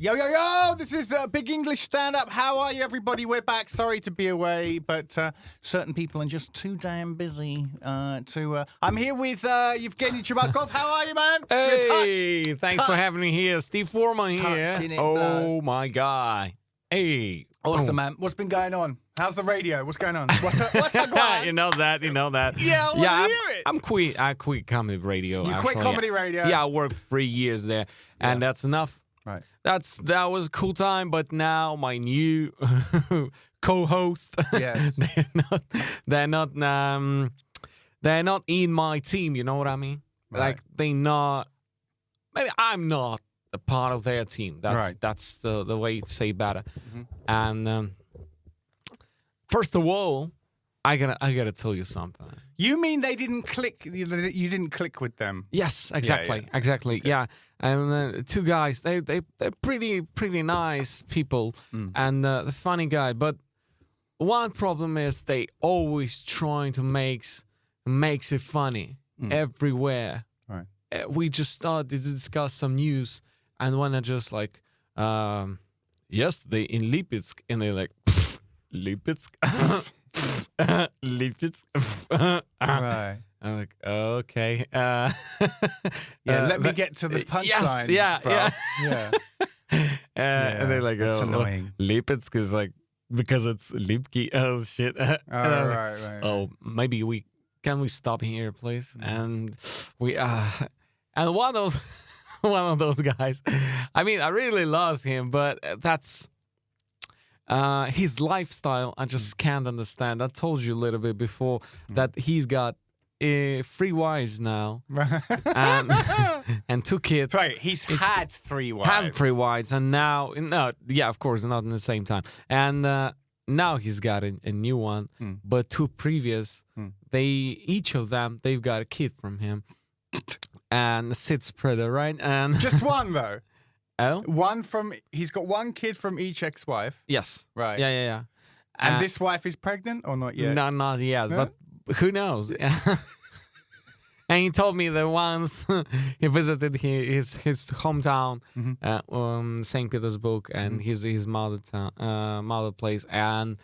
Yo, yo, yo! This is Big English Stand-Up. How are you, everybody? We're back. Sorry to be away, but certain people are just too damn busy to... I'm here with Yevgeniy Chebatkov. How are you, man? Hey, thanks for having me here. Steve Foreman here. Oh, my God. Hey. Awesome, man. What's been going on? How's the radio? What's going on? What's going on? You know that. Yeah, I want to hear it. I quit comedy radio. You quit comedy radio? Yeah, I worked 3 years there, and that's enough. Right. That was a cool time, but now my new co-host, yes, they're not in my team. You know what I mean? Right. Like maybe I'm not a part of their team. That's the way to say better. Mm-hmm. And first of all, I gotta tell you something. You mean they didn't click? You didn't click with them? Yes, exactly, exactly. Okay. Yeah, and two guys. They're pretty nice people, and the funny guy. But one problem is they always trying to makes it funny everywhere. Right. We just started to discuss some news, and when I just like, yesterday in Lipetsk, and they're like, Lipetsk. Lipetsk. Right. I'm like, okay. Let me get to the punchline. Yes, yeah. And they're like, that's annoying. Lipetsk is like, because it's Lipki. Oh, shit. Right. Oh, maybe we stop here, please? And we, and one of those guys, I mean, I really lost him, but that's, his lifestyle, I just can't understand. I told you a little bit before that he's got 3 wives now and 2 kids. Right, he's had 3 wives. Had 3 wives, and now, of course, not in the same time. And now he's got a new one, but 2 previous, each of them, they've got a kid from him. And Sid spreader, right? And just one, though. Oh? He's got 1 kid from each ex-wife. Yes. Right. Yeah. And this wife is pregnant or not yet? No, not yet. No? But who knows? And he told me that once he visited his hometown, St. Petersburg, and his mother place, and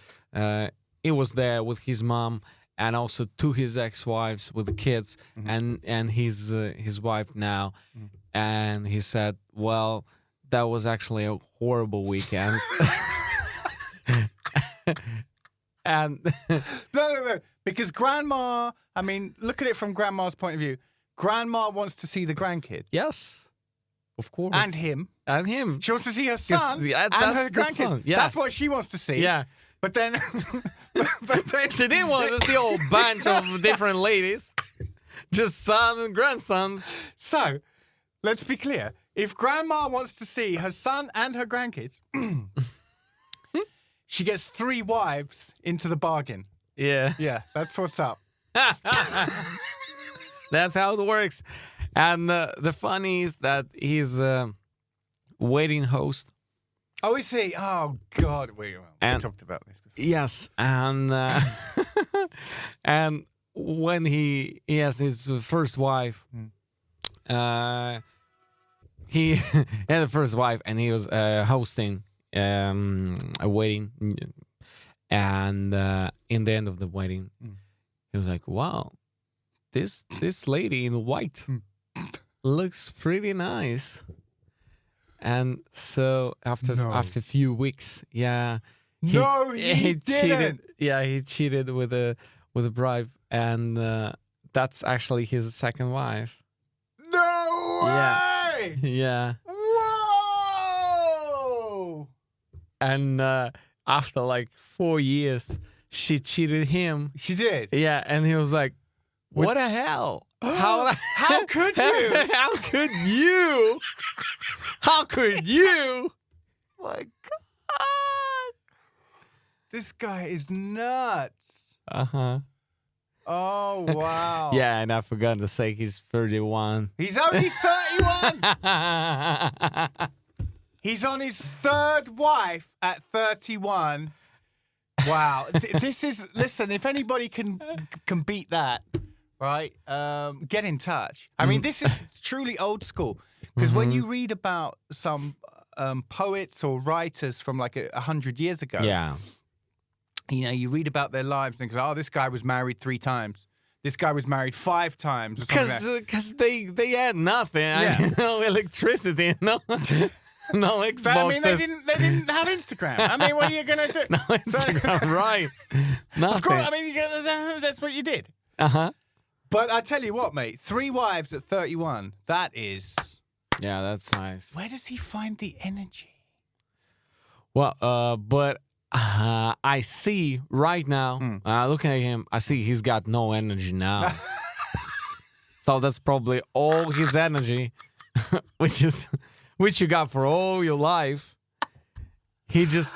he was there with his mom and also 2 his ex-wives with the kids, and his wife now, and he said, well, that was actually a horrible weekend. And no, because grandma, I mean, look at it from grandma's point of view. Grandma wants to see the grandkids. Yes, of course. And him. She wants to see her son and her grandkids. Yeah. That's what she wants to see. Yeah. But then, she didn't want to see a whole bunch of different ladies. Just son and grandsons. So, let's be clear. If grandma wants to see her son and her grandkids, she gets 3 wives into the bargain. Yeah. Yeah, that's what's up. That's how it works. And the funny is that he's a wedding host. Oh, is he? Oh, God. We talked about this before. Yes. And and when he has his first wife, he had a first wife, and he was hosting a wedding, and in the end of the wedding, he was like, "Wow, this lady in white looks pretty nice." And so after a few weeks, he didn't. cheated. Yeah, he cheated with a bride, and that's actually his second wife. No way! Yeah. Whoa! And after like 4 years, she cheated him. She did? Yeah, and he was like, what the hell? How could you? How could you? How could you? My God. This guy is nuts. Uh-huh. Oh, wow. Yeah, and I forgot to say he's 31. He's only 31! He's on his 3rd wife at 31. Wow. This is, listen, if anybody can beat that, right, get in touch. I mean, this is truly old school. Because when you read about some poets or writers from like 100 years ago. Yeah. You know, you read about their lives and go, oh, this guy was married 3 times. This guy was married 5 times. Because they had nothing. Yeah. I mean, no electricity, no Xboxes. So, I mean, they didn't have Instagram. I mean, what are you going to do? No Instagram, right. Nothing. Of course, I mean, that's what you did. Uh-huh. But I tell you what, mate, 3 wives at 31, that is... Yeah, that's nice. Where does he find the energy? Well, but I see right now, looking at him, I see he's got no energy now. So that's probably all his energy, which you got for all your life. He just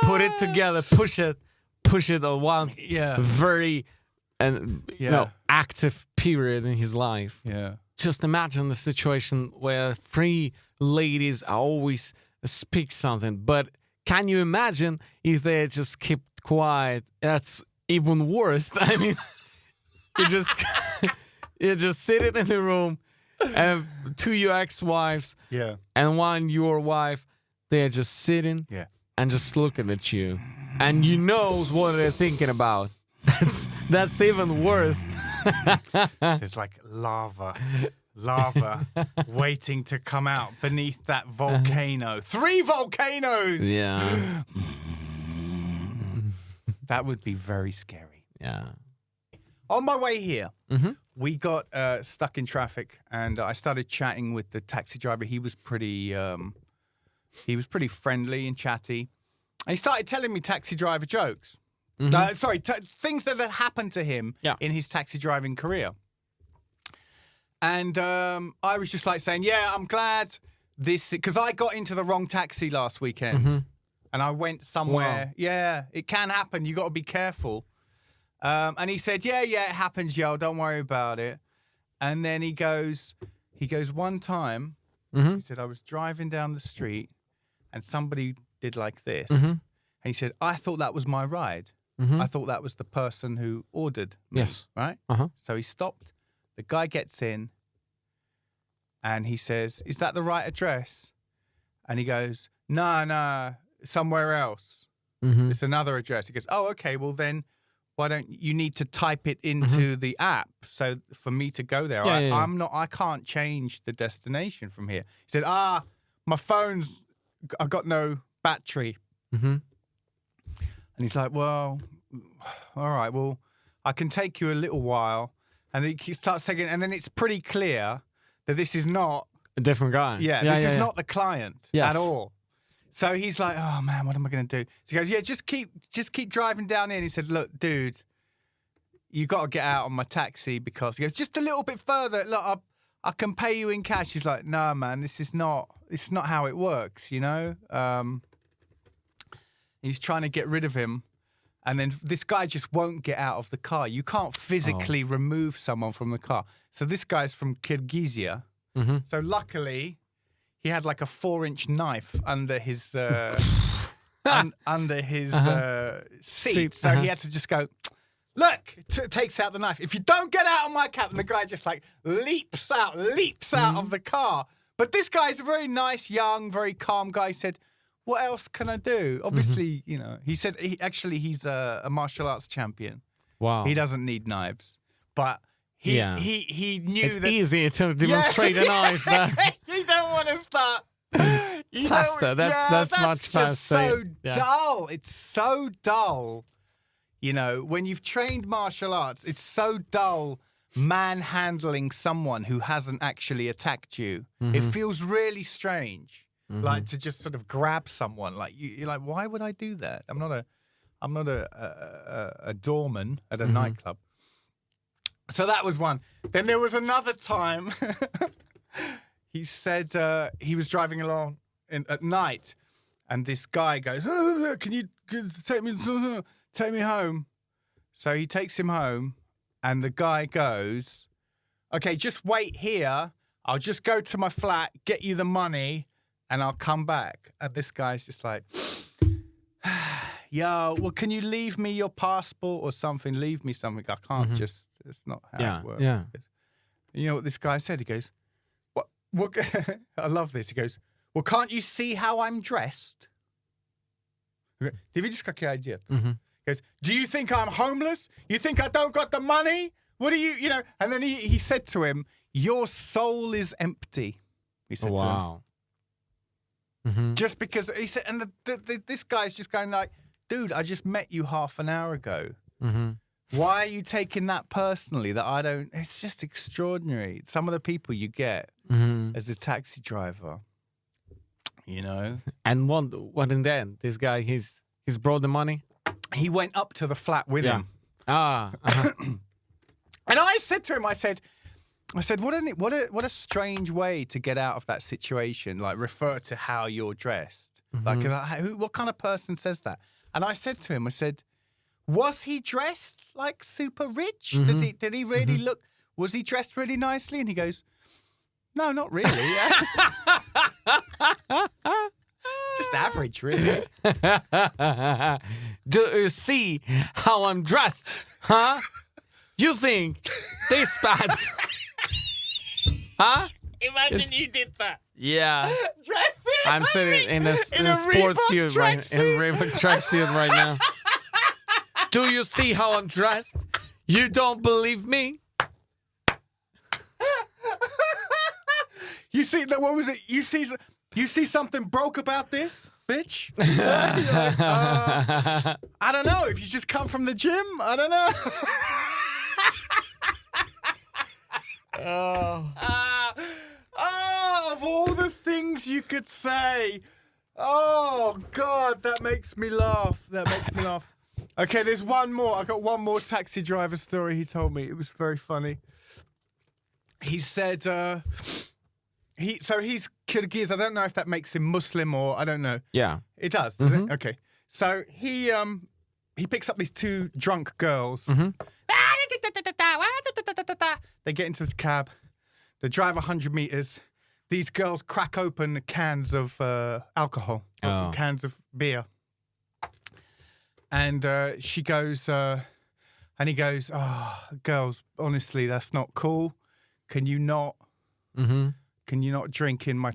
put it together, push it on one very active period in his life. Yeah. Just imagine the situation where 3 ladies always speak something, but can you imagine if they just kept quiet? That's even worse. I mean, you just sit in the room, and 2 your ex-wives, and 1 your wife. They're just sitting, and just looking at you, and you know what they're thinking about. That's even worse. There's like lava waiting to come out beneath that volcano. 3 volcanoes! Yeah. That would be very scary. Yeah. On my way here, we got stuck in traffic, and I started chatting with the taxi driver. He was pretty friendly and chatty. And he started telling me taxi driver jokes. Things that had happened to him in his taxi driving career. And I was just like saying, yeah, I'm glad this... Because I got into the wrong taxi last weekend. And I went somewhere. Wow. Yeah, it can happen. You got to be careful. And he said, yeah, it happens, yo. Don't worry about it. And then he goes, one time, he said, I was driving down the street and somebody did like this. And he said, I thought that was my ride. I thought that was the person who ordered me, right? So he stopped. The guy gets in and he says, is that the right address? And he goes, no, somewhere else. It's another address. He goes, oh, okay, well then why don't you need to type it into the app so for me to go there? I can't change the destination from here. He said, my phone's, I got no battery. And he's like, well, all right, well, I can take you a little while. And he starts taking, and then it's pretty clear that this is not a different guy. This is not the client at all. So he's like, oh man, what am I going to do? So he goes, yeah, just keep driving down in. He said, look, dude, you got to get out of my taxi because he goes, just a little bit further. Look, I can pay you in cash. He's like, no, man, it's not how it works, you know? He's trying to get rid of him. And then this guy just won't get out of the car. You can't physically remove someone from the car. So this guy's from Kyrgyzia. So luckily, he had like a 4-inch knife under his seat. So he had to just go, look, takes out the knife. If you don't get out of my cab, and the guy just like leaps out of the car. But this guy's a very nice, young, very calm guy. He said, what else can I do? Obviously, you know, he said he's a martial arts champion. Wow. He doesn't need knives. But he knew it's that... It's easy to demonstrate a knife. You don't want to start... Faster. That's much faster. Just so dull. It's so dull. You know, when you've trained martial arts, it's so dull manhandling someone who hasn't actually attacked you. It feels really strange. Like to just sort of grab someone, like you're like, why would I do that? I'm not a doorman at a nightclub. So that was one. Then there was another time. He said he was driving along at night, and this guy goes, "Can you take me home?" So he takes him home, and the guy goes, "Okay, just wait here. I'll just go to my flat, get you the money." And I'll come back. And this guy's just like, yo, well, can you leave me your passport or something? Leave me something. I can't just, it's not how it works. Yeah. You know what this guy said? He goes, what? I love this. He goes, well, can't you see how I'm dressed? Ты видишь, как я одет? He goes, do you think I'm homeless? You think I don't got the money? What do you know? And then he said to him, your soul is empty. He said to him. Just because he said, and this guy's just going like, dude, I just met you half an hour ago. Why are you taking that personally? That I don't. It's just extraordinary. Some of the people you get as a taxi driver, you know. And what in the end? This guy, he's brought the money. He went up to the flat with him. And I said to him, I said, what a strange way to get out of that situation. Like, refer to how you're dressed. Like, what kind of person says that? And I said to him, I said, was he dressed like super rich? Did he really look? Was he dressed really nicely? And he goes, no, not really. Just average, really. Do you see how I'm dressed? Huh? You think this pants? Huh? Imagine you did that. Yeah. I'm sitting in a sports suit in a Reebok tracksuit right now. Do you see how I'm dressed? You don't believe me? You see that? What was it? You see something broke about this, bitch? I don't know. If you just come from the gym, I don't know. Of all the things you could say, oh God, that makes me laugh. Okay, there's one more. I got one more taxi driver story he told me. It was very funny. He said he's Kyrgyz. I don't know if that makes him Muslim or I don't know. Yeah, it does. Does it? Okay, so he picks up these two drunk girls. They get into the cab. They drive 100 meters. These girls crack open the cans of alcohol, cans of beer. And she goes, and he goes, oh, girls, honestly, that's not cool. Can you not drink in my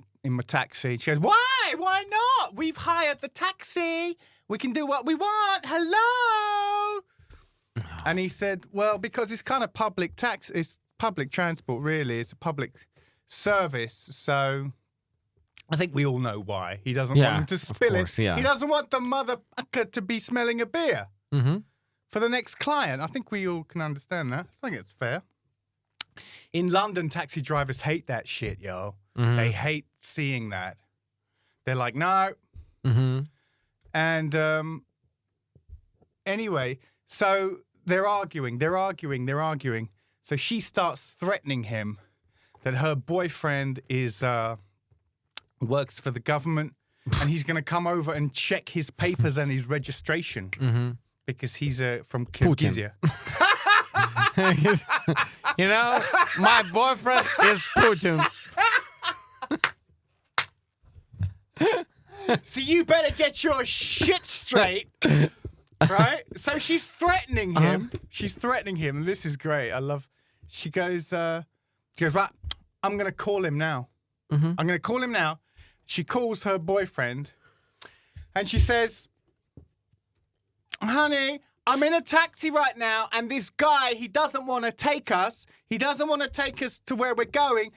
taxi? And she goes, why? Why not? We've hired the taxi. We can do what we want. Hello. And he said, well, because it's kind of public transport, really. It's a public service. So I think we all know why. He doesn't want him to spill it. Yeah. He doesn't want the motherfucker to be smelling a beer for the next client. I think we all can understand that. I think it's fair. In London, taxi drivers hate that shit, yo. They hate seeing that. They're like, no. And anyway, so they're arguing. So she starts threatening him that her boyfriend works for the government and he's going to come over and check his papers and his registration because he's from Kyrgyzia. You know, my boyfriend is Putin. So you better get your shit straight. Right? So she's threatening him. She's threatening him. And this is great. She goes, right, I'm going to call him now. I'm going to call him now. She calls her boyfriend and she says, honey, I'm in a taxi right now. And this guy, he doesn't want to take us. He doesn't want to take us to where we're going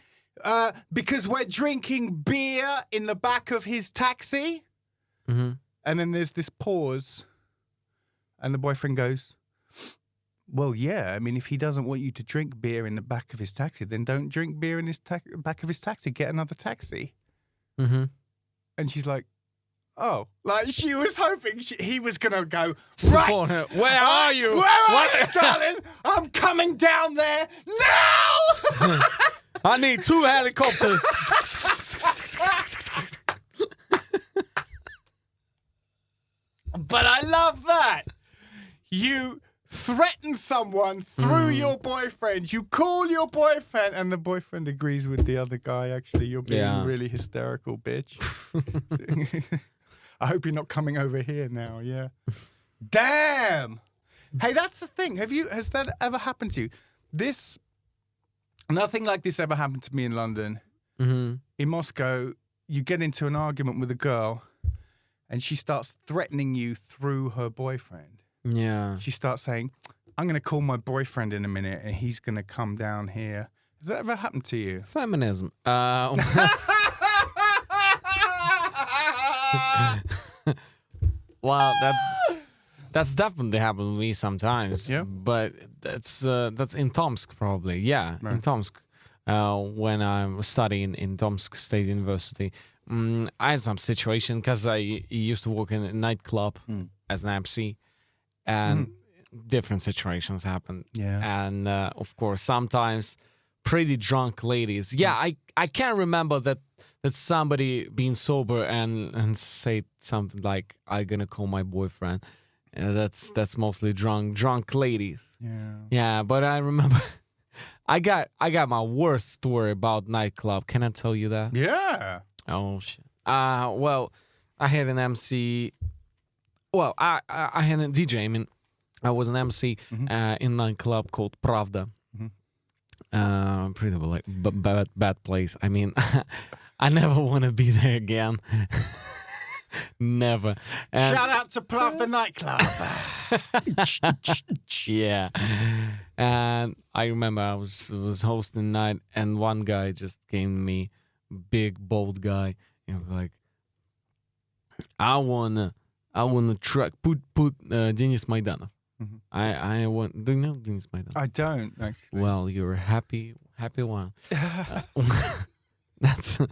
because we're drinking beer in the back of his taxi. And then there's this pause. And the boyfriend goes, well, yeah, I mean, if he doesn't want you to drink beer in the back of his taxi, then don't drink beer in his back of his taxi. Get another taxi. And she's like, oh, like she was hoping he was going to go, right. Where are you? Where are you, darling? I'm coming down there now. I need 2 helicopters. But I love that. You threaten someone through your boyfriend. You call your boyfriend, and the boyfriend agrees with the other guy. Actually, you're being really hysterical, bitch. I hope you're not coming over here now. Yeah. Damn. Hey, that's the thing. Has that ever happened to you? Nothing like this ever happened to me in London. In Moscow, you get into an argument with a girl, and she starts threatening you through her boyfriend. Yeah. She starts saying, "I'm going to call my boyfriend in a minute, and he's going to come down here." Has that ever happened to you? Feminism. Well, that's definitely happened to me sometimes. Yeah. But that's in Tomsk probably. Yeah, Right. in Tomsk. When I was studying in Tomsk State University, I had some situation because I used to work in a nightclub as an MC, and different situations happened. Yeah. And of course, sometimes pretty drunk ladies. Yeah, I can't remember that somebody being sober and say something like, "I'm gonna call my boyfriend." That's mostly drunk ladies. Yeah. Yeah, but I remember I got my worst story about nightclub. Can I tell you that? Yeah. Oh shit. Well, I had an MC. Well, I had a DJ. I mean, I was an MC in a nightclub called Pravda. Pretty like bad place. I mean, I never want to be there again. Never. And Shout out to Pravda nightclub. yeah. And I remember I was hosting night, and one guy just came to me, big bold guy, and was like, I wanna track put Denis Maidanov. I want. Do you know Denis Maidanov? I don't actually. Well, you're a happy one. That's a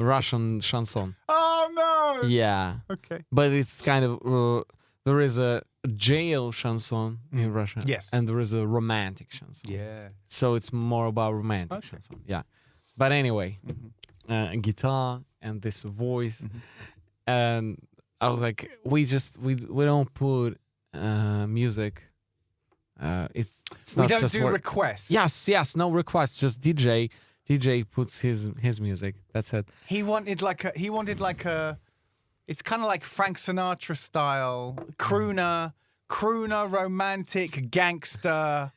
Russian chanson. Oh no. Yeah, Okay. but it's kind of there is a jail chanson in Russia. Yes. And there is a romantic chanson. Yeah. So it's more about romantic Okay. chanson. Yeah. But anyway, guitar and this voice, and I was like, we don't put music. It's We not don't just do work. requests. Yes, no requests. Just DJ puts his music. That's it. He wanted like a. It's kind of like Frank Sinatra style crooner, romantic gangster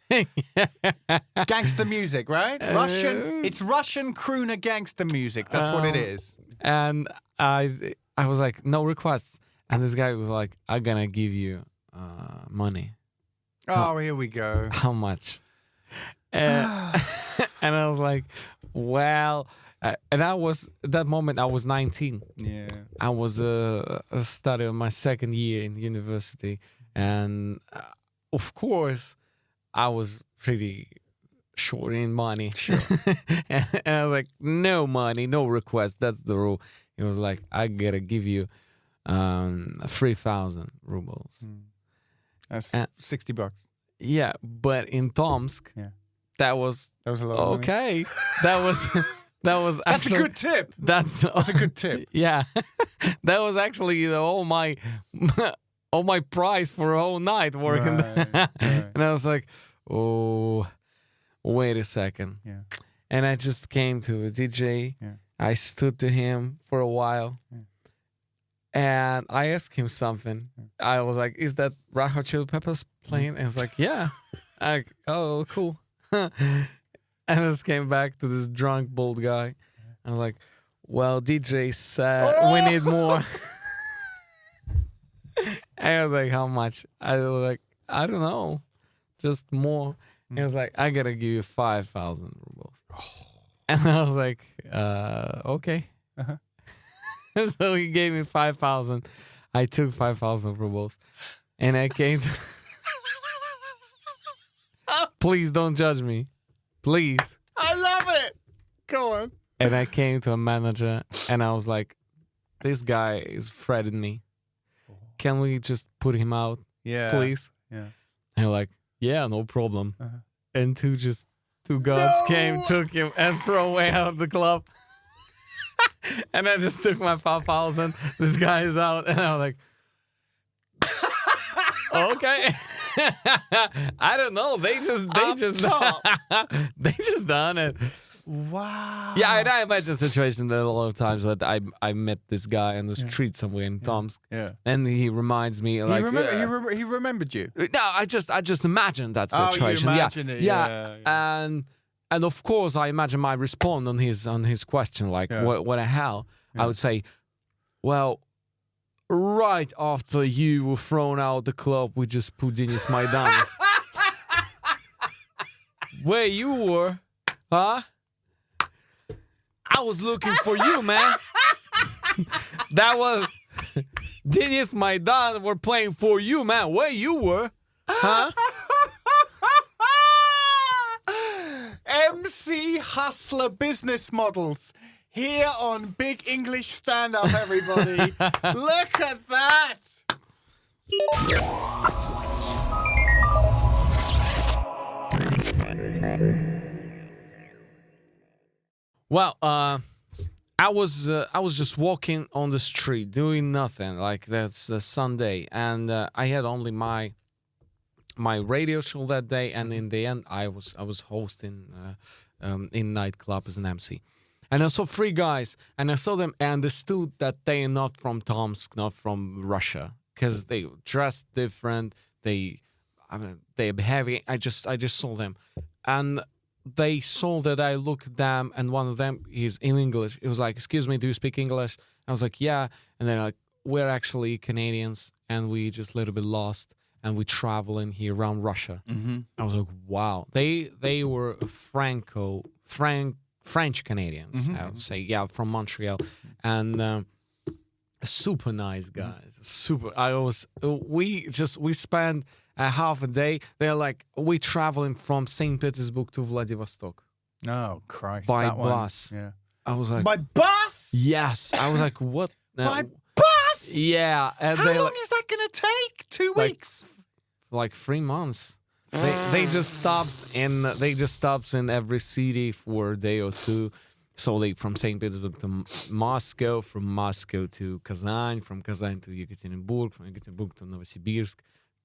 music, right? Russian. It's Russian crooner gangster music. That's what it is. And I was like, no requests. And this guy was like, I'm gonna give you money. Oh, here we go. How much? And I was like, well, and I was at that moment I was 19. Yeah. I was studying my second year in university, and of course, I was pretty short in money. Sure. and I was like, no money, no request. That's the rule. He was like, I gotta give you 3,000 rubles. That's And- $60. Yeah, but in Tomsk, Yeah. that was That was a lot. Of money. okay. That was That's actually a good tip. That's That's a good tip. Yeah, that was actually all my price for a whole night working. Right, right. And I was like, oh, wait a second. Yeah. And I just came to a DJ. Yeah. I stood to him for a while. And I asked him something. I was like, is that Red Hot Chili Peppers playing? And he was like, yeah. Oh, cool. I just came back to this drunk, bold guy. I was like, well, DJ said we need more. And I was like, how much? I was like, I don't know. Just more. And he was like, I got to give you 5,000 rubles. And I was like, okay. So he gave me 5,000. I took 5,000 rubles. And I came to... Please don't judge me. Please. I love it. Go on. And I came to a manager and I was like, this guy is threatening me. Can we just put him out, Yeah. please? Yeah. And they're like, yeah, no problem. And two guards came, took him, and threw away out of the club. And I just took my 5,000. This guy is out, and I was like, okay. I don't know. They just done it. Wow. Yeah, and I imagine situation that a lot of times that I met this guy on the street somewhere in Tomsk, Yeah. and he reminds me like He remembered you. no, I just imagined that Oh, you situation. imagined it, yeah. And of course I imagine my response on his question like Yeah. what the hell. I would say, well, right after you were thrown out the club, we just put Denis Maidan. Where you were, huh? I was looking for you, man. That was Denis Maidan were playing for you, man. Where you were, huh? MC Hustler business models here on Big English Stand Up, everybody. Look at that. Well, I was just walking on the street doing nothing. Like that's a Sunday, and I had only my radio show that day, and in the end, I was hosting in nightclub as an MC, and I saw three guys, and I saw them, and understood that they are not from Tomsk, not from Russia, because they dressed different. They're heavy. I just saw them, and they saw that I looked at them, and one of them is in English. It was like, "Excuse me, do you speak English?" I was like, "Yeah," and they're like, "We're actually Canadians, and we just a little bit lost, and we traveling here around Russia." Mm-hmm. I was like, "Wow!" They were French Canadians, I would say, yeah, from Montreal, and super nice guys. Super. We spent a half a day. They're like, we traveling from St. Petersburg to Vladivostok Oh, Christ. by that one. bus. Yeah. I was like, By bus? yes. I was like, what? By bus? Yeah. And How they long like, is that going to take? 2 like, weeks? like 3 months. They just stops in every city for a day or two. So they from St. Petersburg to Moscow, from Moscow to Kazan, from Kazan to Yekaterinburg, from Yekaterinburg to Novosibirsk,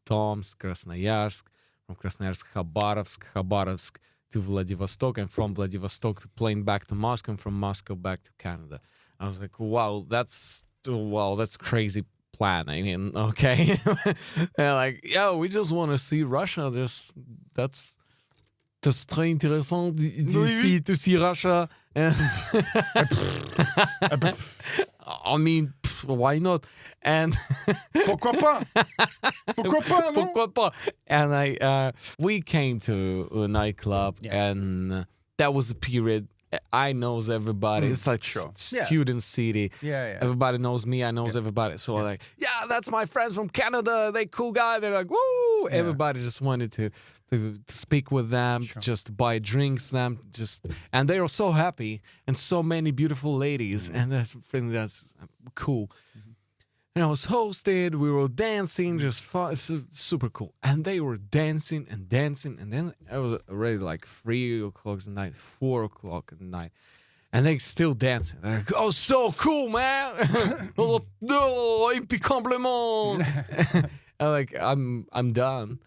Tomsk, Krasnoyarsk, from Krasnoyarsk, Khabarovsk to Vladivostok, and from Vladivostok to plane back to Moscow, and from Moscow back to Canada. I was like, wow, that's crazy plan. I mean, okay. They're like, yeah, we just want to see Russia. That's très intéressant to see Russia. And I mean, why not? And Pourquoi pas? Pourquoi pas, non? Pourquoi pas? And we came to a nightclub, and that was a period. I knows everybody. It's like student city. Yeah. Everybody knows me. I knows everybody. So I'm like, yeah, that's my friends from Canada. They cool guy. They're like, woo! Yeah. Everybody just wanted to speak with them, just buy drinks, and they were so happy, and so many beautiful ladies, and that's cool. And I was hosted. We were dancing, just fun, super cool. And they were dancing, and then it was already like 3 o'clock at night, 4 o'clock at night, and they still dancing. They're like, "Oh, so cool, man! Oh, un petit compliment." I'm done.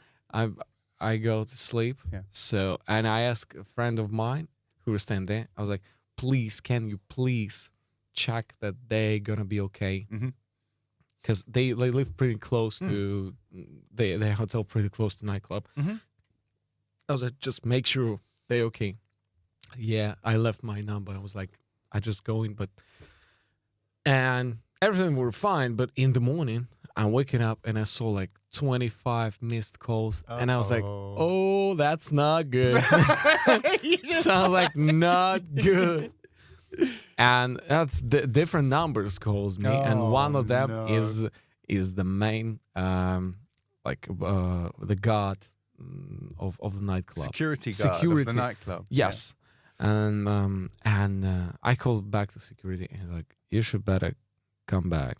I go to sleep. Yeah. So, and I asked a friend of mine who was standing there. I was like, "Please, can you please check that they're gonna be okay?" Mm-hmm. Because they live pretty close to their hotel, pretty close to nightclub. Mm-hmm. I was like, just make sure they're okay. Yeah, I left my number. I was like, I just go in, and everything were fine. But in the morning, I'm waking up and I saw like 25 missed calls, and I was like, oh, that's not good. Sounds like not good. And that's different numbers calls me, and one of them is the main the god of the nightclub, security guard of the nightclub. Yes, and I called back to security and like, you should better come back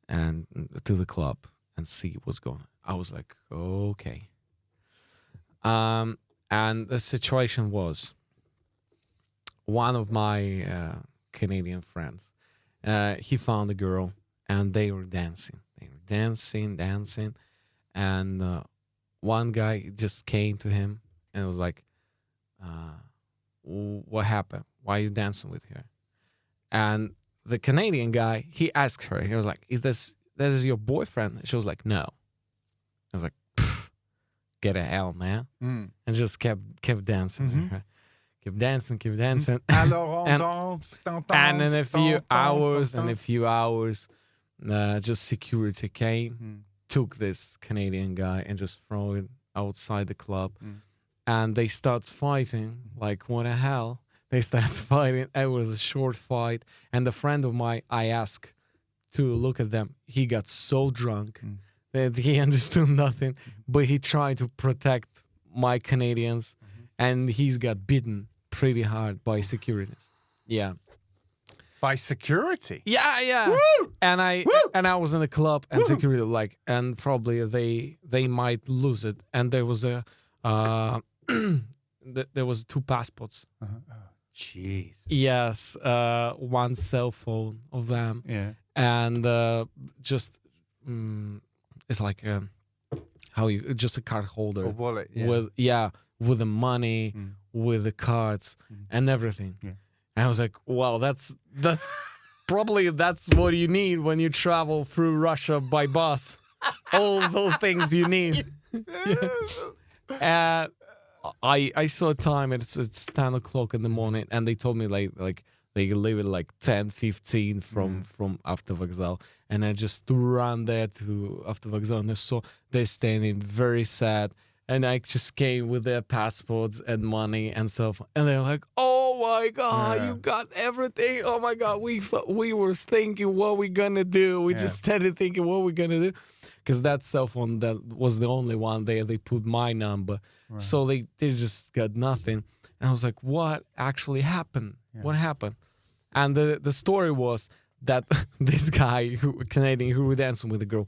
and to the club and see what's going on. I was like, okay. And the situation was, one of my Canadian friends, he found a girl, and they were dancing. And one guy just came to him and was like, what happened? Why are you dancing with her? And the Canadian guy, he asked her, he was like, that is your boyfriend? She was like, no. I was like, get a hell, man. And just kept dancing with her. keep dancing. Alors, And- on danse, And in a few hours, dance. just security came, took this Canadian guy and just throw it outside the club. And they start fighting. Like, what the hell? They start fighting. It was a short fight. And a friend of mine, I asked to look at them. He got so drunk that he understood nothing. But he tried to protect my Canadians. And he's got beaten pretty hard by securities. Yeah. By security. Yeah. Woo! And I was in the club and security and probably they might lose it. And there was there was 2 passports. Jeez. Yes, one cell phone of them. Yeah. And it's like just a card holder. A wallet. Yeah. With the money, with the cards and everything. Yeah. And I was like, wow, that's probably that's what you need when you travel through Russia by bus. All those things you need. And I saw a time, it's 10 o'clock in the morning, and they told me like they leave it like 10:15 from Автовокзал, and I just ran there to Автовокзал, and they're standing very sad, and I just came with their passports and money and stuff, and they're like, "Oh my God, you got everything! Oh my God, we were thinking what we gonna do. We just started thinking what we're gonna do." Because that cell phone, that was the only one there. They put my number. Right. So they just got nothing. And I was like, what actually happened? Yeah. What happened? And the story was that this guy, Canadian, who was dancing with the girl,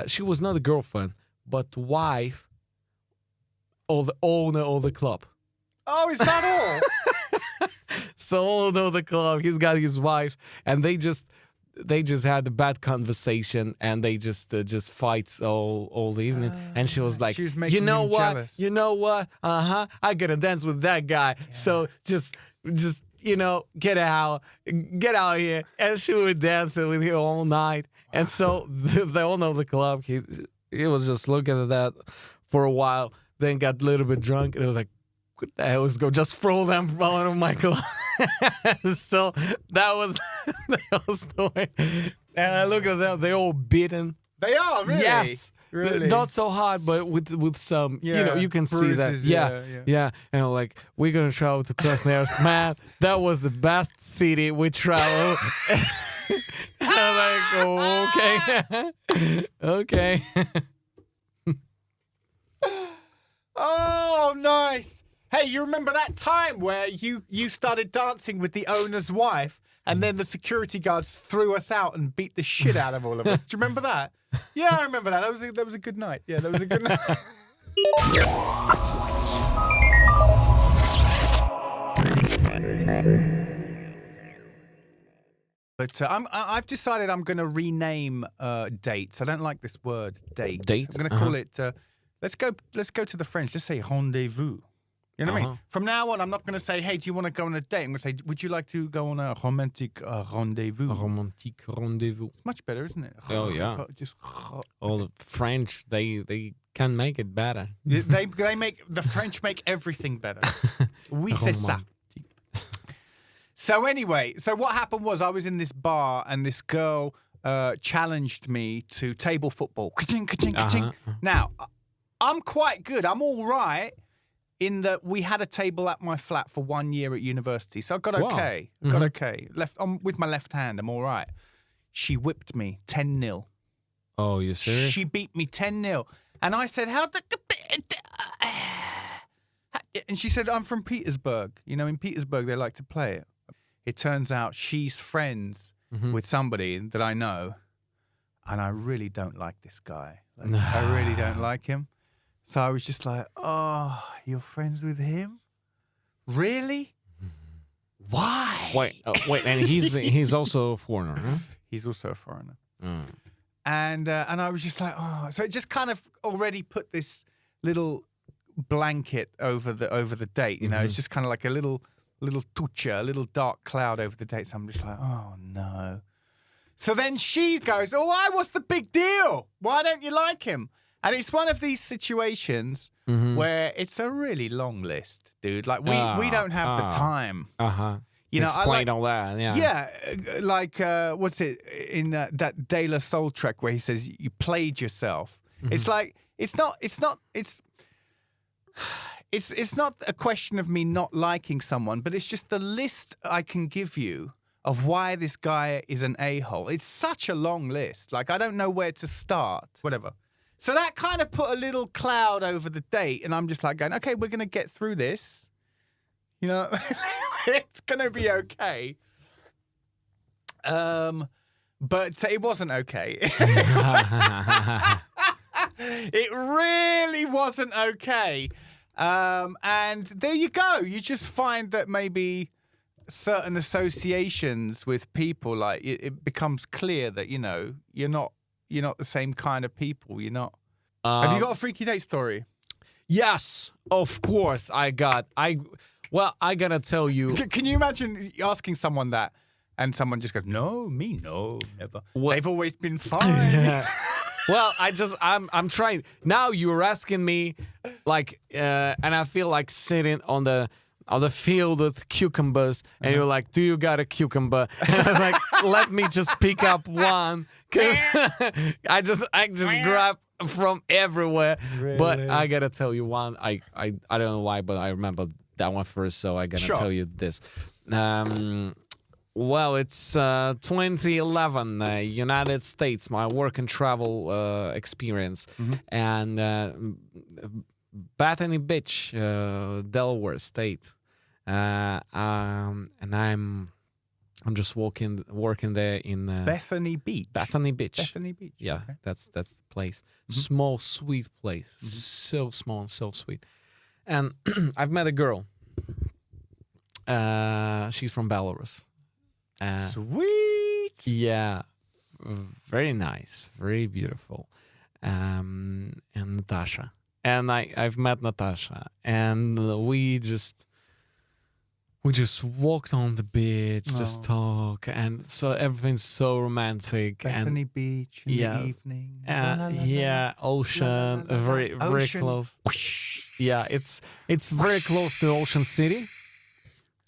she was not a girlfriend, but wife of the owner of the club. Oh, is that all? So owner of the club, he's got his wife, and they just had a bad conversation, and they just fights all the evening. And she was like, you know what? Jealous. You know what? I gotta dance with that guy. Yeah. So just get out here. And she would dance with him all night. Wow. And so the owner of the club, he was just looking at that for a while, then got a little bit drunk, and it was like, what the hell is going? Just throw them out of my club. So that was the way. And I look at them; they're all beaten. They are, really. Yes, really. Not so hard, but with some. You can bruises, see that. Yeah. And I'm like, we're gonna travel to Krasnoyarsk. Man, that was the best city we traveled. And I'm like, okay. Oh, nice. Hey, you remember that time where you started dancing with the owner's wife, and then the security guards threw us out and beat the shit out of all of us? Do you remember that? Yeah, I remember that. That was a good night. Yeah, that was a good night. But I've decided I'm going to rename dates. I don't like this word, date. Date? I'm going to call it. Let's go to the French. Let's say rendezvous. You know what I mean? From now on, I'm not going to say, hey, do you want to go on a date? I'm going to say, would you like to go on a romantic rendezvous? A romantic rendezvous. It's much better, isn't it? Oh, yeah. Just all the French, they can make it better. The French make everything better. Oui, c'est ça. So anyway, what happened was I was in this bar and this girl challenged me to table football. Ka-ching, ka-ching, ka-ching. Now, I'm quite good. I'm all right. In that we had a table at my flat for 1 year at university. So I got okay. Wow. Got okay. With my left hand, I'm all right. She whipped me 10-0. Oh, you serious? She beat me 10-0. And I said, and she said, I'm from Petersburg. You know, in Petersburg, they like to play it. It turns out she's friends with somebody that I know. And I really don't like this guy. I really don't like him. So I was just like, oh, you're friends with him? Really? Why? Wait, and he's also a foreigner, huh? He's also a foreigner. And I was just like, oh. So it just kind of already put this little blanket over the date, you know? It's just kind of like a little tucha, a little dark cloud over the date. So I'm just like, oh, no. So then she goes, what's the big deal? Why don't you like him? And it's one of these situations where it's a really long list, dude. Like we don't have the time. You know, explain all that. Yeah. Yeah, like what's it in that De La Soul track where he says you played yourself. It's like it's not a question of me not liking someone, but it's just the list I can give you of why this guy is an a-hole. It's such a long list. Like I don't know where to start. Whatever. So that kind of put a little cloud over the date, and I'm just like going, okay, we're gonna get through this. You know, it's gonna be okay. But it wasn't okay. It really wasn't okay. And there you go. You just find that maybe certain associations with people, like it becomes clear that, you know, you're not the same kind of people. You're not. Have you got a freaky date story? Yes, of course. Well, I gotta tell you. Can you imagine asking someone that and someone just goes, no, me, no, never. They've always been fine. Yeah. Well, I'm trying. Now you're asking me, like, and I feel like sitting on the field with cucumbers, and you're like, do you got a cucumber? And I'm like, let me just pick up one, cause I just grab from everywhere. Really? But I gotta tell you one. I don't know why, but I remember that one first, so I gotta tell you this. Well, it's 2011, United States, my work and travel experience, and Bethany Beach, Delaware State, and I'm just working there in Bethany Beach. Bethany Beach. Bethany Beach. Yeah, okay. that's the place. Small, sweet place. So small and so sweet. And I've met a girl. She's from Belarus. Sweet. Yeah, very nice, very beautiful. And Natasha. And I've met Natasha, and we just walked on the beach, just talk, and so everything's so romantic. Bethany Beach in the evening. Yeah, ocean, very close. Yeah, it's very close to Ocean City.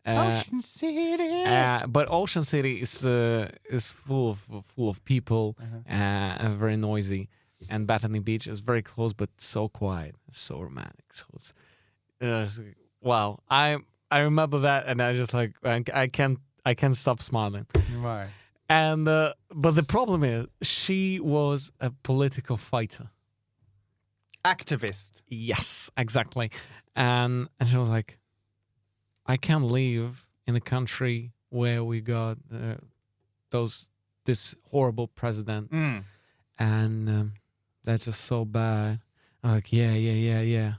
Ocean City. But Ocean City is full of people, very noisy. And Bethany Beach is very close, but so quiet, so romantic. So it's wow. I remember that, and I just like I can't stop smiling. Right. And but the problem is, she was a political fighter, activist. Yes, exactly. And she was like, I can't live in a country where we got this horrible president, and that's just so bad. I'm like, yeah.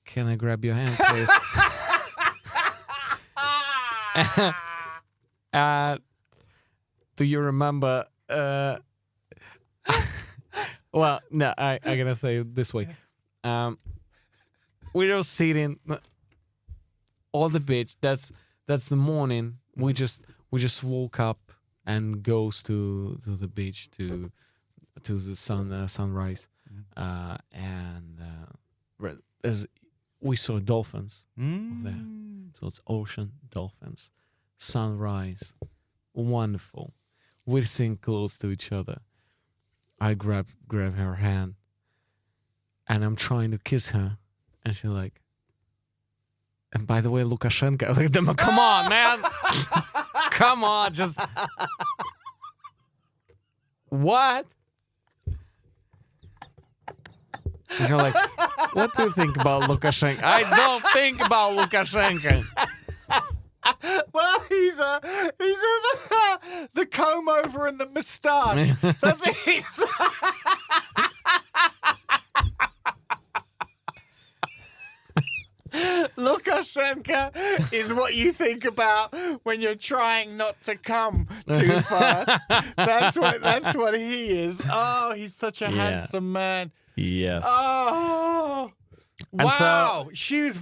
Can I grab your hand, please? Do you remember? Well, no, I gotta say it this way. We were sitting on the beach. That's the morning. We just woke up and goes to the beach to the sunrise, and as we saw dolphins there. So it's ocean, dolphins, sunrise, wonderful. We're sitting close to each other. I grab her hand, and I'm trying to kiss her, and she's like, and by the way, Lukashenko. I was like, come on, man. Come on, just... What? And you're like, what do you think about Lukashenko? I don't think about Lukashenko. Well, he's the comb over and the moustache. That's it. Lukashenko is what you think about when you're trying not to come too fast. That's what he is. Oh, he's such a handsome man. Yes. Oh. And wow. She was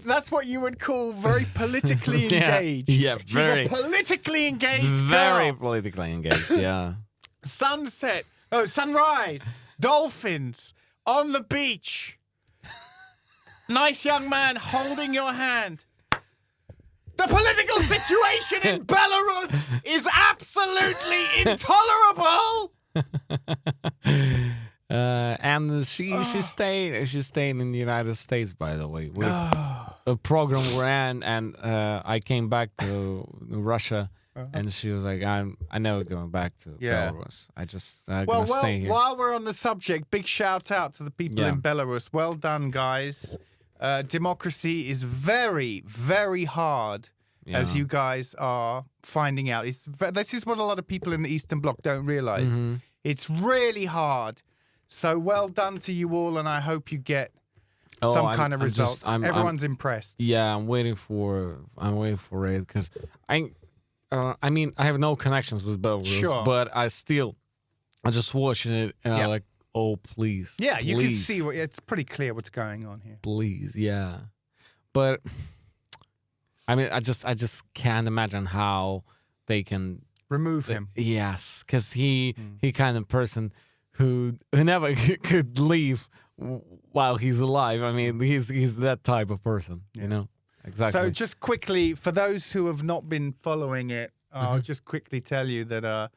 that's what you would call very politically engaged. Yeah, She's a politically engaged very girl. politically engaged, yeah. Sunrise, dolphins, on the beach. Nice young man holding your hand. The political situation in Belarus is absolutely intolerable. And she stayed in the United States, by the way, with a program we're in, and I came back to Russia, and she was like, I never going back to Belarus. I just gonna stay here. While we're on the subject, big shout out to the people in Belarus. Well done, guys. Democracy is very, very hard, as you guys are finding out. This is what a lot of people in the Eastern Bloc don't realize. It's really hard. So well done to you all, and I hope you get some kind of results. Everyone's impressed. Yeah, I'm waiting for it because I mean, I have no connections with Belarus, but I just watching it and I'm like, oh please. Yeah, you can see it's pretty clear what's going on here. Please, yeah. But I mean, I just can't imagine how they can remove him. Yes, because he kind of person who never could leave while he's alive. I mean, he's that type of person, you know. Exactly. So just quickly, for those who have not been following it, I'll just quickly tell you that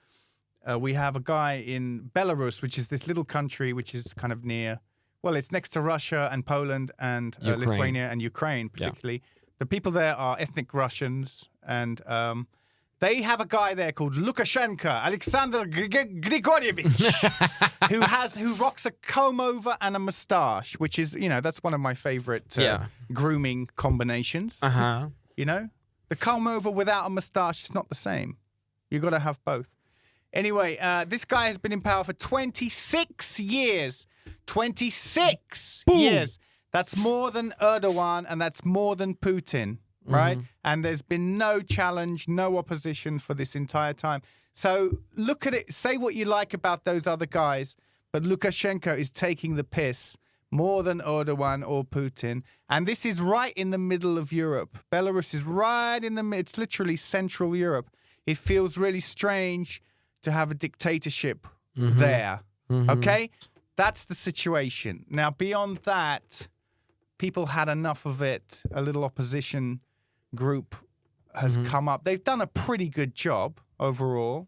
we have a guy in Belarus, which is this little country which is kind of near, well, it's next to Russia and Poland and Lithuania and Ukraine particularly. The people there are ethnic Russians, and they have a guy there called Lukashenko, Alexander Grigorievich, who rocks a comb over and a mustache, which is, you know, that's one of my favorite grooming combinations. You know, the comb over without a mustache is not the same. You got to have both. Anyway, this guy has been in power for 26 years. 26 years. That's more than Erdogan, and that's more than Putin. Right? And there's been no challenge, no opposition for this entire time. So look at it. Say what you like about those other guys, but Lukashenko is taking the piss more than Erdogan or Putin. And this is right in the middle of Europe. Belarus is right in the middle. It's literally Central Europe. It feels really strange to have a dictatorship there. Okay? That's the situation. Now, beyond that, people had enough of it. A little opposition group has come up. They've done a pretty good job overall,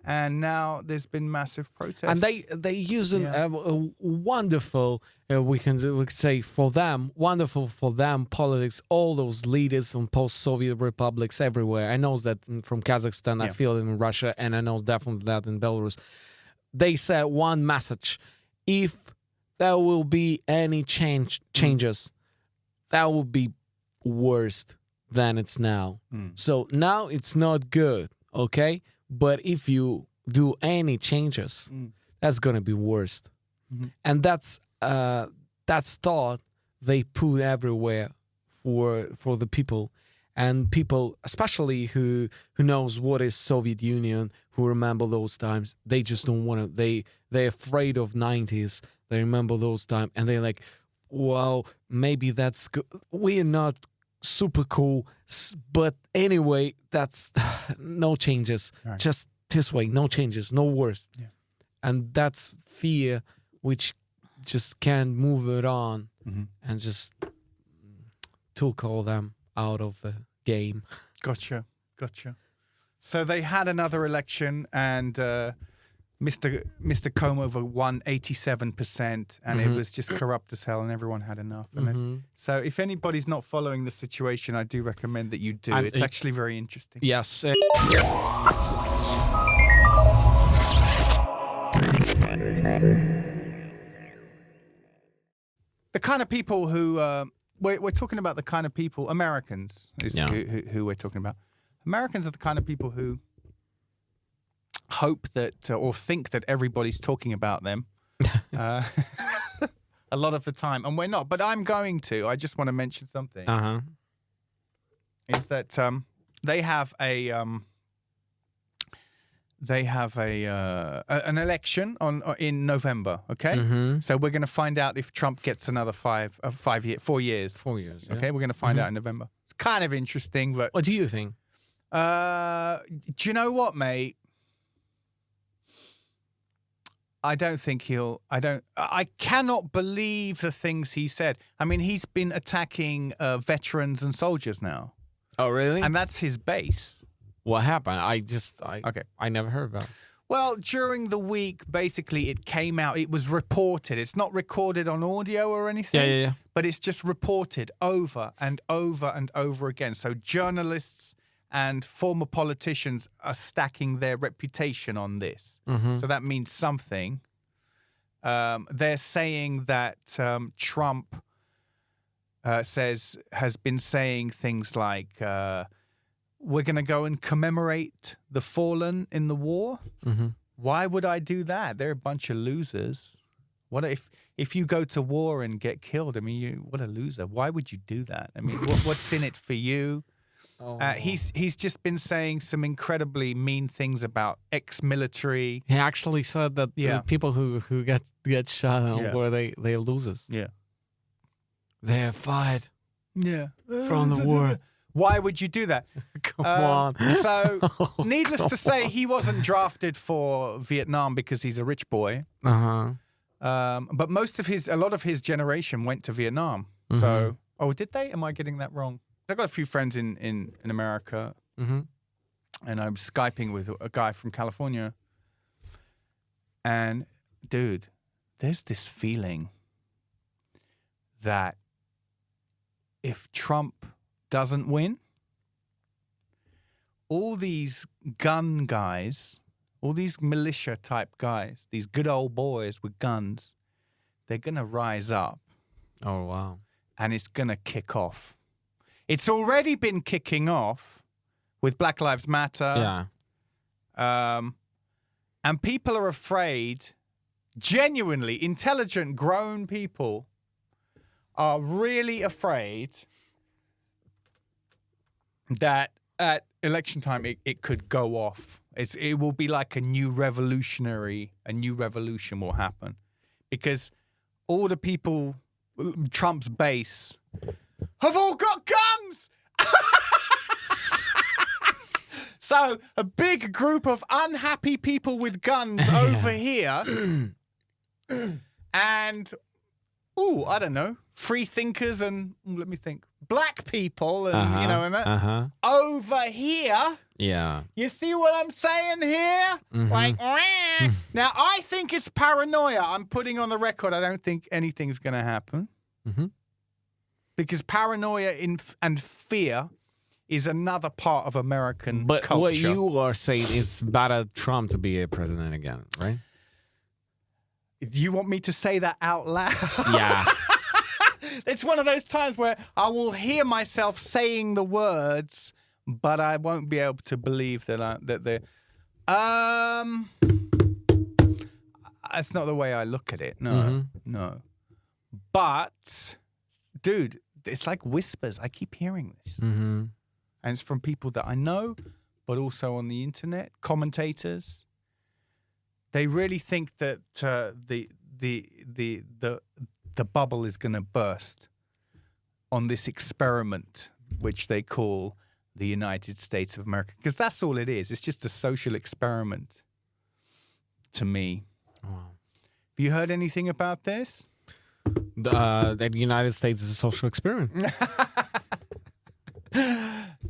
and now there's been massive protests. And they use a wonderful, we can say for them, wonderful for them politics. All those leaders from post-Soviet republics everywhere. I know that from Kazakhstan. I feel it in Russia, and I know definitely that in Belarus. They said one message: if there will be any changes, that will be worst than it's now. So now it's not good, okay? But if you do any changes, that's gonna be worst. And that's thought they put everywhere for the people, and people, especially who knows what is Soviet Union, who remember those times. They just don't want to. They're afraid of 90s. They remember those times, and they're like, well, maybe that's good. We're not super cool, but anyway, that's no changes. Just this way, no changes, no worse. And that's fear, which just can't move it on, and just took all them out of the game. Gotcha. So they had another election, and Mr. Komover won 87%, and it was just corrupt as hell, and everyone had enough. And so if anybody's not following the situation, I do recommend that you do. And it's actually very interesting. Yes. The kind of people who we're talking about, the kind of people, Americans is who we're talking about. Americans are the kind of people who hope that or think that everybody's talking about them a lot of the time, and we're not. But I'm going to. I just want to mention something. Is that they have an election in November. Okay, so we're going to find out if Trump gets another 4 years. 4 years. Okay, we're going to find out in November. It's kind of interesting, but what do you think? Do you know what, mate? I don't think he'll. I cannot believe the things he said. I mean, he's been attacking veterans and soldiers now, Oh, really? and that's his base. What happened? Okay. I never heard about it. Well, during the week, basically, it came out. It was reported. It's not recorded on audio or anything. Yeah. But it's just reported over and over and over again. So journalists and former politicians are stacking their reputation on this. Mm-hmm. So that means something. They're saying that Trump has been saying things like, we're going to go and commemorate the fallen in the war. Mm-hmm. Why would I do that? They're a bunch of losers. What if you go to war and get killed? I mean, what a loser. Why would you do that? I mean, what's in it for you? Oh. He's just been saying some incredibly mean things about ex-military. He actually said that the people who get shot on war, they're losers. Yeah. They're fired from the from war. Why would you do that? Come on. So, needless to say, he wasn't drafted for Vietnam because he's a rich boy. Uh-huh. But a lot of his generation went to Vietnam. Mm-hmm. So, did they? Am I getting that wrong? I've got a few friends in America, Mm-hmm. and I'm Skyping with a guy from California. And, dude, there's this feeling that if Trump doesn't win, all these gun guys, all these militia type guys, these good old boys with guns, they're going to rise up. Oh, wow. And it's going to kick off. It's already been kicking off with Black Lives Matter. Yeah. And people are afraid, genuinely intelligent, grown people are really afraid that at election time it could go off. It will be like a new revolution will happen. Because all the people, Trump's base, have all got guns! So a big group of unhappy people with guns over here. And, I don't know, free thinkers and, let me think, black people and, and that. Over here. Yeah. You see what I'm saying here? Mm-hmm. Like, now I think it's paranoia. I'm putting on the record. I don't think anything's going to happen. Mm-hmm. Because paranoia and fear is another part of American culture. But what you are saying is better Trump to be a president again, right? You want me to say that out loud? Yeah. It's one of those times where I will hear myself saying the words, but I won't be able to believe that they're. That's not the way I look at it. No. But, dude, it's like whispers. I keep hearing this. Mm-hmm. And it's from people that I know, but also on the internet, commentators. They really think that the bubble is going to burst on this experiment, which they call the United States of America. Because that's all it is. It's just a social experiment to me. Wow. Have you heard anything about this? That the United States is a social experiment.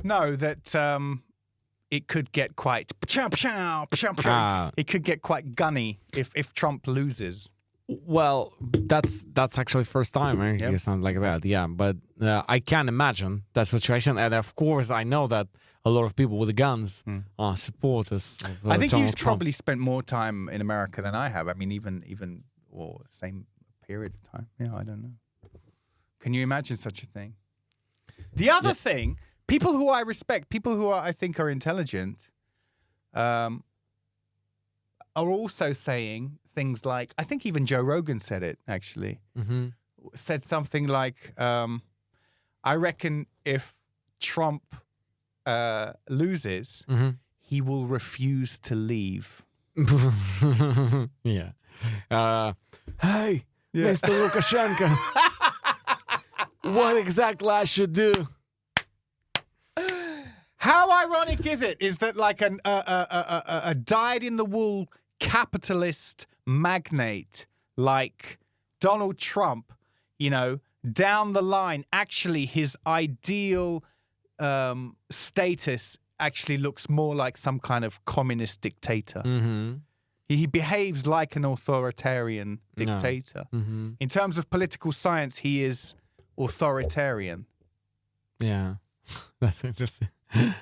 No, that it could get quite it could get quite gunny if Trump loses. Well, that's actually first time I hear something like that. Yeah, but I can't imagine that situation. And of course, I know that a lot of people with guns are supporters of I think Donald you've Trump. probably spent more time in America than I have. I mean, even same period of time. Yeah, I don't know. Can you imagine such a thing? The other thing, people who I respect, people who I think are intelligent, are also saying things like, I think even Joe Rogan said it, actually. Mm-hmm. Said something like, I reckon if Trump loses, he will refuse to leave. Yeah. Hey, Mr. Lukashenko, what exactly I should do? How ironic is it? Is that like a dyed-in-the-wool capitalist magnate like Donald Trump, down the line, actually his ideal status actually looks more like some kind of communist dictator. Mm-hmm. He behaves like an authoritarian dictator. No. Mm-hmm. In terms of political science, he is authoritarian. Yeah, that's interesting. Did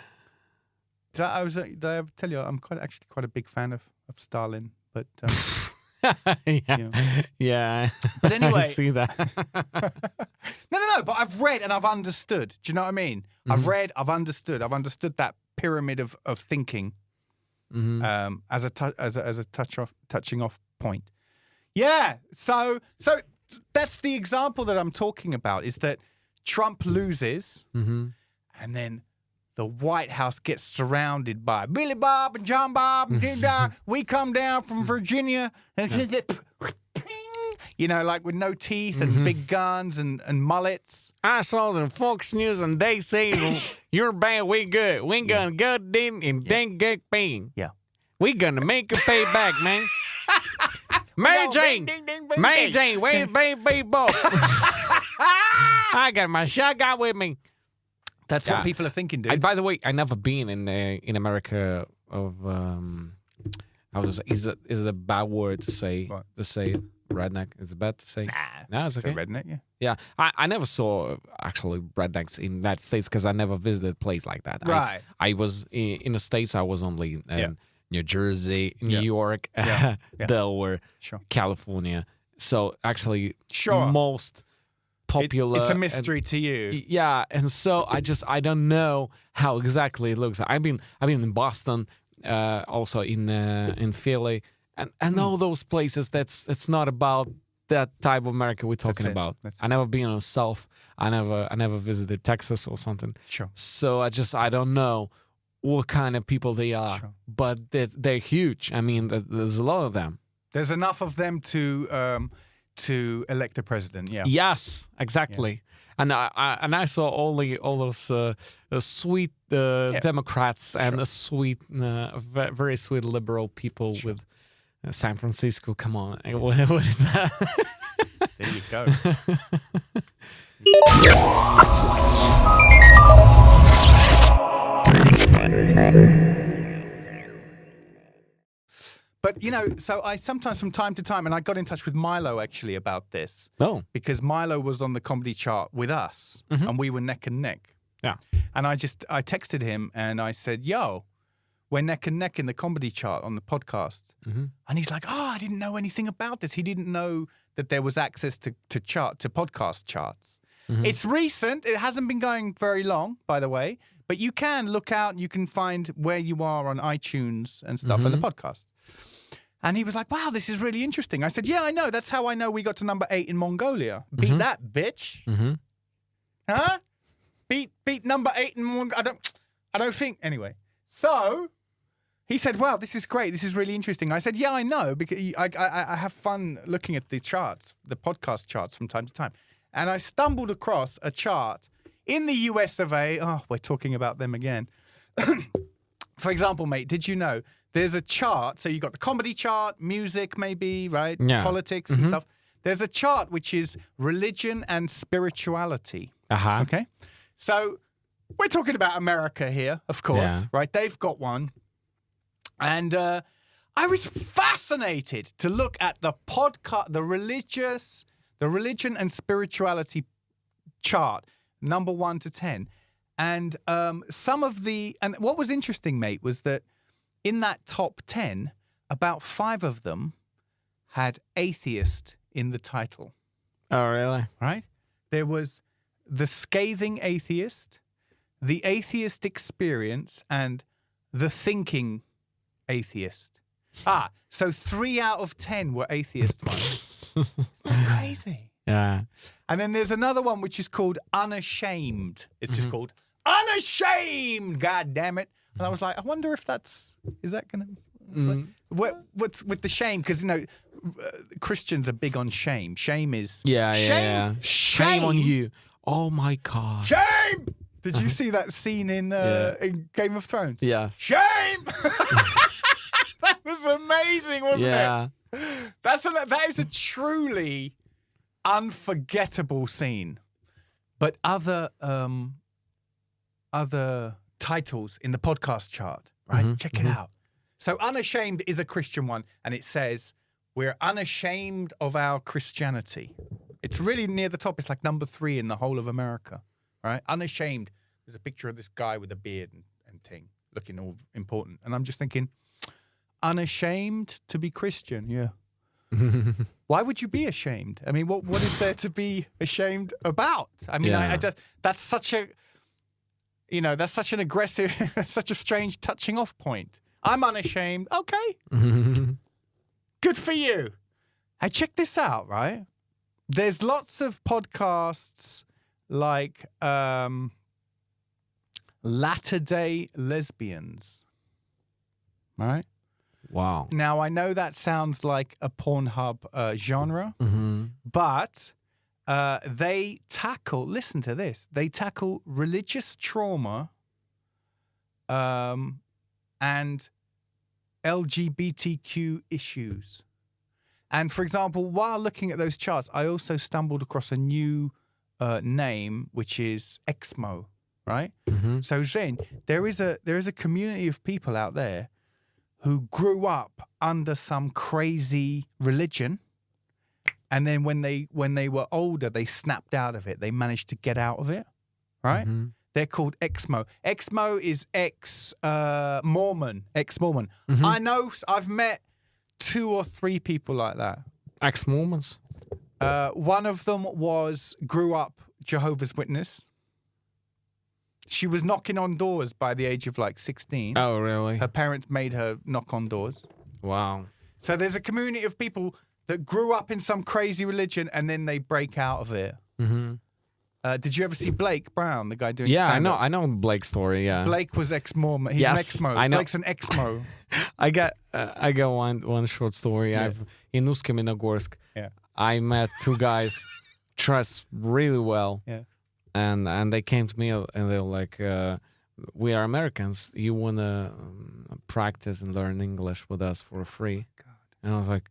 I ever tell you I'm quite a big fan of Stalin, but yeah. But anyway, I see that. no. But I've read and I've understood. Do you know what I mean? Mm-hmm. I've read, I've understood that pyramid of thinking as a touching off point. Yeah. So that's the example that I'm talking about. Is that Trump loses, and then the White House gets surrounded by Billy Bob and John Bob. And we come down from Virginia, and like with no teeth and big guns and mullets. I saw the Fox News and they say you're bad, we good. We gonna go in and then get paid. Yeah. We gonna make you pay back, man. Mary Jane, Mary Jane, where's baby Bob? I got my shotgun with me. That's what people are thinking, dude. By the way, I never been in America. Is it a bad word to say? What? To say redneck? Is it bad to say? No, it's okay. Redneck, yeah. Yeah, I never saw actually rednecks in the United States because I never visited a place like that. Right. I was in the States. I was only in New Jersey, New York, Delaware, California. So actually, most popular. It's a mystery to you. Yeah, and so I don't know how exactly it looks. I've been in Boston, also in Philly, and all those places. It's not about that type of America we're talking about. I never been in the South. I never visited Texas or something. Sure. So I don't know what kind of people they are, but they're huge. I mean, there's a lot of them. There's enough of them to elect a president. Yeah. Yes, exactly. Yeah. And I saw all those sweet Democrats and sweet, very sweet liberal people with San Francisco. Come on, what is that? There you go. But, so I sometimes from time to time, and I got in touch with Milo actually about this. Oh. Because Milo was on the comedy chart with us, and we were neck and neck. Yeah. And I texted him and I said, yo, we're neck and neck in the comedy chart on the podcast. And he's like, oh, I didn't know anything about this. He didn't know that there was access to podcast charts. It's recent. It hasn't been going very long, by the way. But you can look out and you can find where you are on iTunes and stuff and the podcast. And he was like, wow, this is really interesting. I said, yeah, I know. That's how I know we got to number 8 in Mongolia. Beat that, bitch. Huh? Beat number 8 in Mongolia. I don't think. Anyway. So he said, wow, this is great. This is really interesting. I said, yeah, I know. Because I have fun looking at the charts, the podcast charts from time to time. And I stumbled across a chart in the US of A. Oh, we're talking about them again. For example, mate, did you know there's a chart? So you got the comedy chart, music maybe, right? Yeah. Politics and stuff. There's a chart which is religion and spirituality. Okay? So we're talking about America here, of course, right? They've got one. And I was fascinated to look at the religion and spirituality chart, number 1 to 10. And and what was interesting, mate, was that in that top 10, about 5 of them had atheist in the title. Oh, really? Right? There was the scathing atheist, the atheist experience, and the thinking atheist. So 3 out of 10 were atheist ones. Isn't that crazy? Yeah. And then there's another one which is called unashamed. It's just called unashamed. God damn it. And I was like, I wonder if is that going to, what's with the shame? Because, Christians are big on shame. Shame is shame on you. Oh my God. Shame. Did you see that scene in Game of Thrones? Yeah. Shame. That was amazing, wasn't it? That is a truly unforgettable scene. But other titles in the podcast chart, right? Check it out. So Unashamed is a Christian one, and it says, we're unashamed of our Christianity. It's really near the top. It's like number 3 in the whole of America, right? Unashamed. There's a picture of this guy with a beard and ting, looking all important. And I'm just thinking, unashamed to be Christian, yeah. Why would you be ashamed? I mean, what is there to be ashamed about? I mean, I just, that's such a, that's such an aggressive, such a strange touching off point. I'm unashamed. Okay. Good for you. Hey, check this out, right? There's lots of podcasts like Latter-day Lesbians, right? Wow. Now, I know that sounds like a Pornhub genre, but they tackle, listen to this, they tackle religious trauma and LGBTQ issues. And for example, while looking at those charts, I also stumbled across a new name, which is Exmo, right? So Zen, there is a community of people out there who grew up under some crazy religion, and then when they were older, they snapped out of it. They managed to get out of it, right? They're called Exmo. Exmo is ex-Mormon. I know, I've met 2 or 3 people like that. Ex-Mormons? One of them grew up Jehovah's Witness. She was knocking on doors by the age of like 16. Oh, really? Her parents made her knock on doors. Wow. So there's a community of people that grew up in some crazy religion and then they break out of it. Did you ever see Blake Brown, the guy doing stand-up? I know Blake's story, yeah. Blake was ex-Mormon. He's Yes, an Exmo. I know. Blake's an Exmo. I got one short story. Yeah. In Usk-Minogorsk, Yeah. I met 2 guys dressed really well. Yeah. And they came to me and they were like, we are Americans. You want to practice and learn English with us for free? God. And I was like,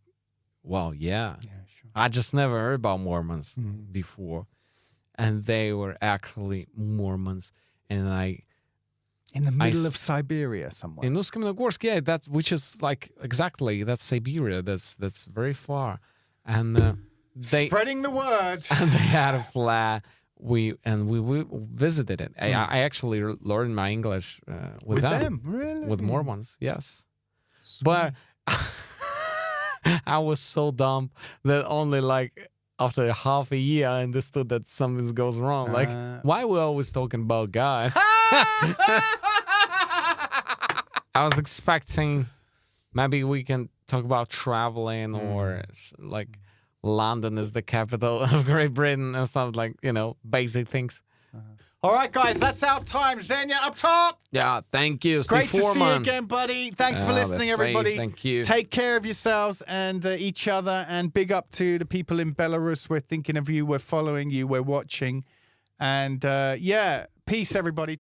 well, yeah. Yeah, sure. I just never heard about Mormons before. And they were actually Mormons. And In the middle of Siberia somewhere. in Usk-Minogorsk, yeah, which is like exactly, that's Siberia. That's very far. And they Spreading the word. and they had a flat. We visited it. I actually learned my English with them. Really? With Mormons, yes. But I was so dumb that only like after half a year I understood that something goes wrong. Like, why we always talking about God? I was expecting maybe we can talk about traveling or like London is the capital of Great Britain and stuff, like, basic things. All right, guys, that's our time. Xenia up top. Yeah, thank you, Steve Great to see you Foreman. again, buddy. Thanks for listening, the same. everybody. Thank you. Take care of yourselves and each other, and big up to the people in Belarus. We're thinking of you. We're following you. We're watching. And, peace, everybody.